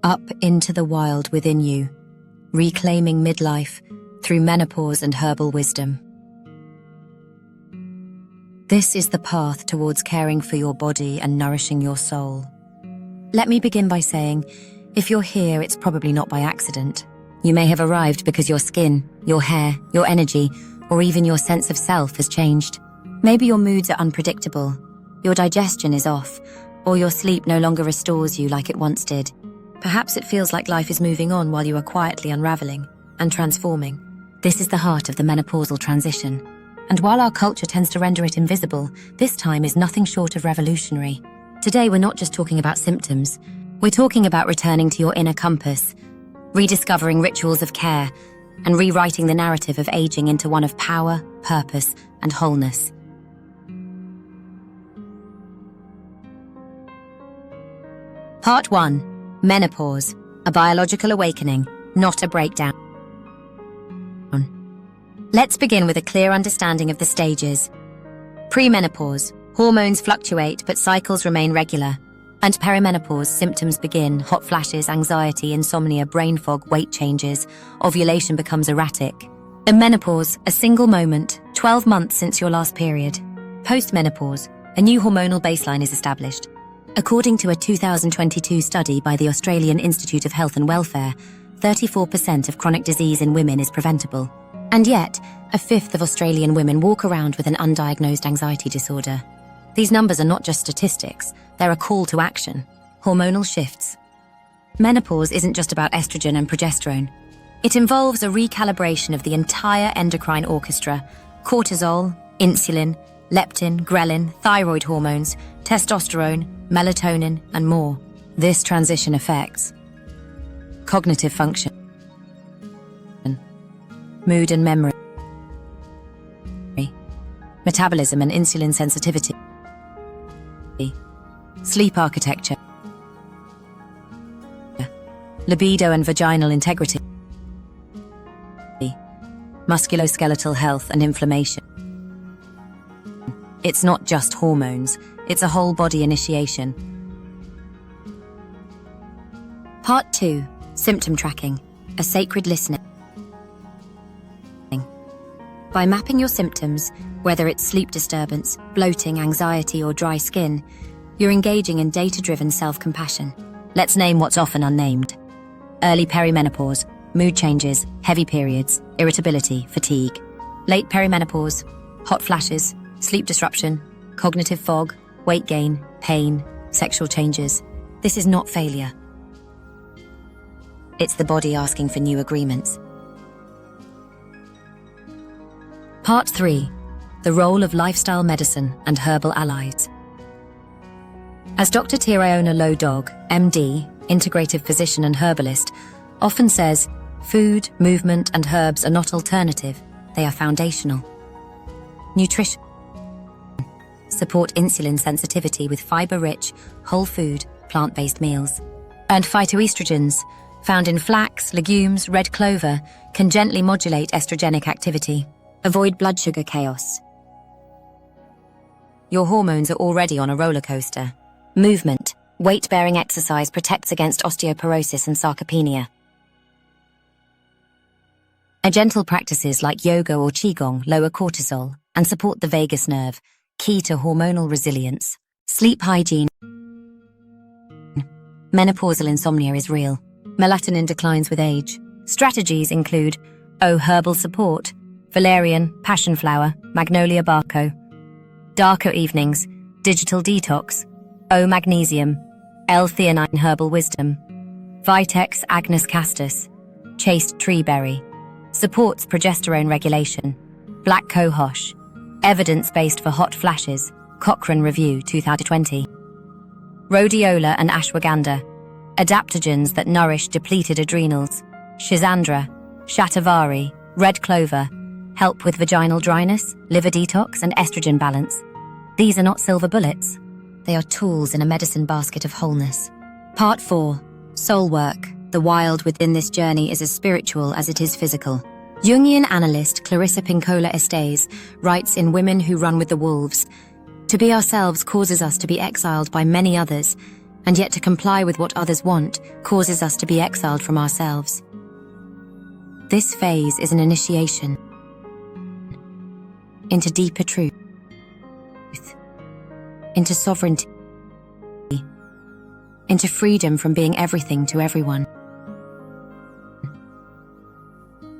up into the wild within you, reclaiming midlife through menopause and herbal wisdom. This is the path towards caring for your body and nourishing your soul. Let me begin by saying, if you're here, it's probably not by accident. You may have arrived because your skin, your hair, your energy, or even your sense of self has changed. Maybe your moods are unpredictable, your digestion is off, or your sleep no longer restores you like it once did. Perhaps it feels like life is moving on while you are quietly unraveling and transforming. This is the heart of the menopausal transition. And while our culture tends to render it invisible, this time is nothing short of revolutionary. Today, we're not just talking about symptoms. We're talking about returning to your inner compass, rediscovering rituals of care, and rewriting the narrative of aging into one of power, purpose, and wholeness. Part 1. Menopause, a biological awakening, not a breakdown. Let's begin with a clear understanding of the stages. Premenopause, hormones fluctuate but cycles remain regular. And perimenopause, symptoms begin, hot flashes, anxiety, insomnia, brain fog, weight changes, ovulation becomes erratic. In menopause, a single moment, 12 months since your last period. Postmenopause, a new hormonal baseline is established. According to a 2022 study by the Australian Institute of Health and Welfare, 34% of chronic disease in women is preventable. And yet, a fifth of Australian women walk around with an undiagnosed anxiety disorder. These numbers are not just statistics, they're a call to action. Hormonal shifts. Menopause isn't just about estrogen and progesterone. It involves a recalibration of the entire endocrine orchestra: cortisol, insulin, leptin, ghrelin, thyroid hormones, testosterone, melatonin, and more. This transition affects cognitive function, mood and memory, metabolism and insulin sensitivity, sleep architecture, libido and vaginal integrity, musculoskeletal health and inflammation. It's not just hormones, it's a whole body initiation. Part 2. Symptom tracking, a sacred listening. By mapping your symptoms, whether it's sleep disturbance, bloating, anxiety, or dry skin, you're engaging in data-driven self-compassion. Let's name what's often unnamed. Early perimenopause, mood changes, heavy periods, irritability, fatigue. Late perimenopause, hot flashes, sleep disruption, cognitive fog, weight gain, pain, sexual changes. This is not failure. It's the body asking for new agreements. Part 3. The role of lifestyle medicine and herbal allies. As Dr. Tiraona Low-Dog, MD, integrative physician and herbalist, often says, food, movement, and herbs are not alternative, they are foundational. Nutrition. Support insulin sensitivity with fiber-rich, whole food, plant-based meals. And phytoestrogens, found in flax, legumes, red clover, can gently modulate estrogenic activity. Avoid blood sugar chaos. Your hormones are already on a roller coaster. Movement, weight-bearing exercise protects against osteoporosis and sarcopenia. Gentle practices like yoga or qigong lower cortisol and support the vagus nerve, key to hormonal resilience. Sleep hygiene. Menopausal insomnia is real. Melatonin declines with age. Strategies include herbal support, valerian, passion flower, magnolia barco. Darker evenings, digital detox, magnesium, L-theanine herbal wisdom. Vitex agnus castus, chaste tree berry. Supports progesterone regulation. Black cohosh, evidence-based for hot flashes, Cochrane Review 2020. Rhodiola and ashwagandha, adaptogens that nourish depleted adrenals. Schisandra, shatavari, red clover, help with vaginal dryness, liver detox, and estrogen balance. These are not silver bullets. They are tools in a medicine basket of wholeness. Part 4. Soul work. The wild within this journey is as spiritual as it is physical. Jungian analyst Clarissa Pinkola Estes writes in Women Who Run with the Wolves, "To be ourselves causes us to be exiled by many others, and yet to comply with what others want causes us to be exiled from ourselves. This phase is an initiation into deeper truth, into sovereignty, into freedom from being everything to everyone.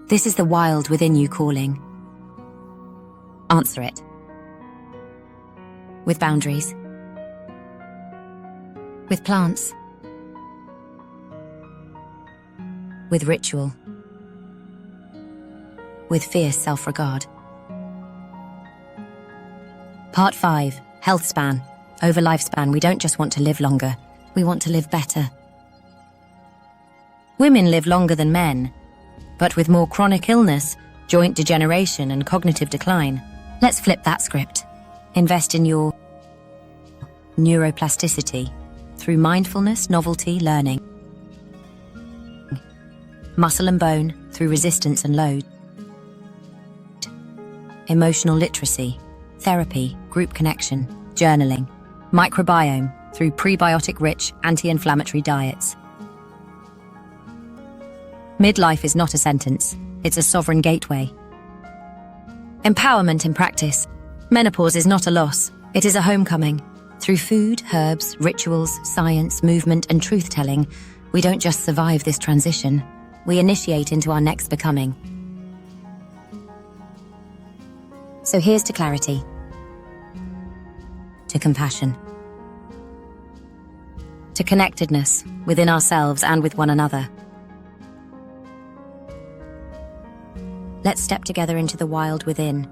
This is the wild within you calling. Answer it. With boundaries. With plants. With ritual. With fierce self-regard. Part 5. Health span. Over lifespan, we don't just want to live longer, we want to live better. Women live longer than men, but with more chronic illness, joint degeneration and cognitive decline. Let's flip that script. Invest in your neuroplasticity through mindfulness, novelty, learning. Muscle and bone through resistance and load. Emotional literacy, therapy, group connection, journaling. Microbiome through prebiotic-rich, anti-inflammatory diets. Midlife is not a sentence, it's a sovereign gateway. Empowerment in practice. Menopause is not a loss, it is a homecoming. Through food, herbs, rituals, science, movement, and truth-telling, we don't just survive this transition, we initiate into our next becoming. So here's to clarity. To compassion. To connectedness within ourselves and with one another. Let's step together into the wild within,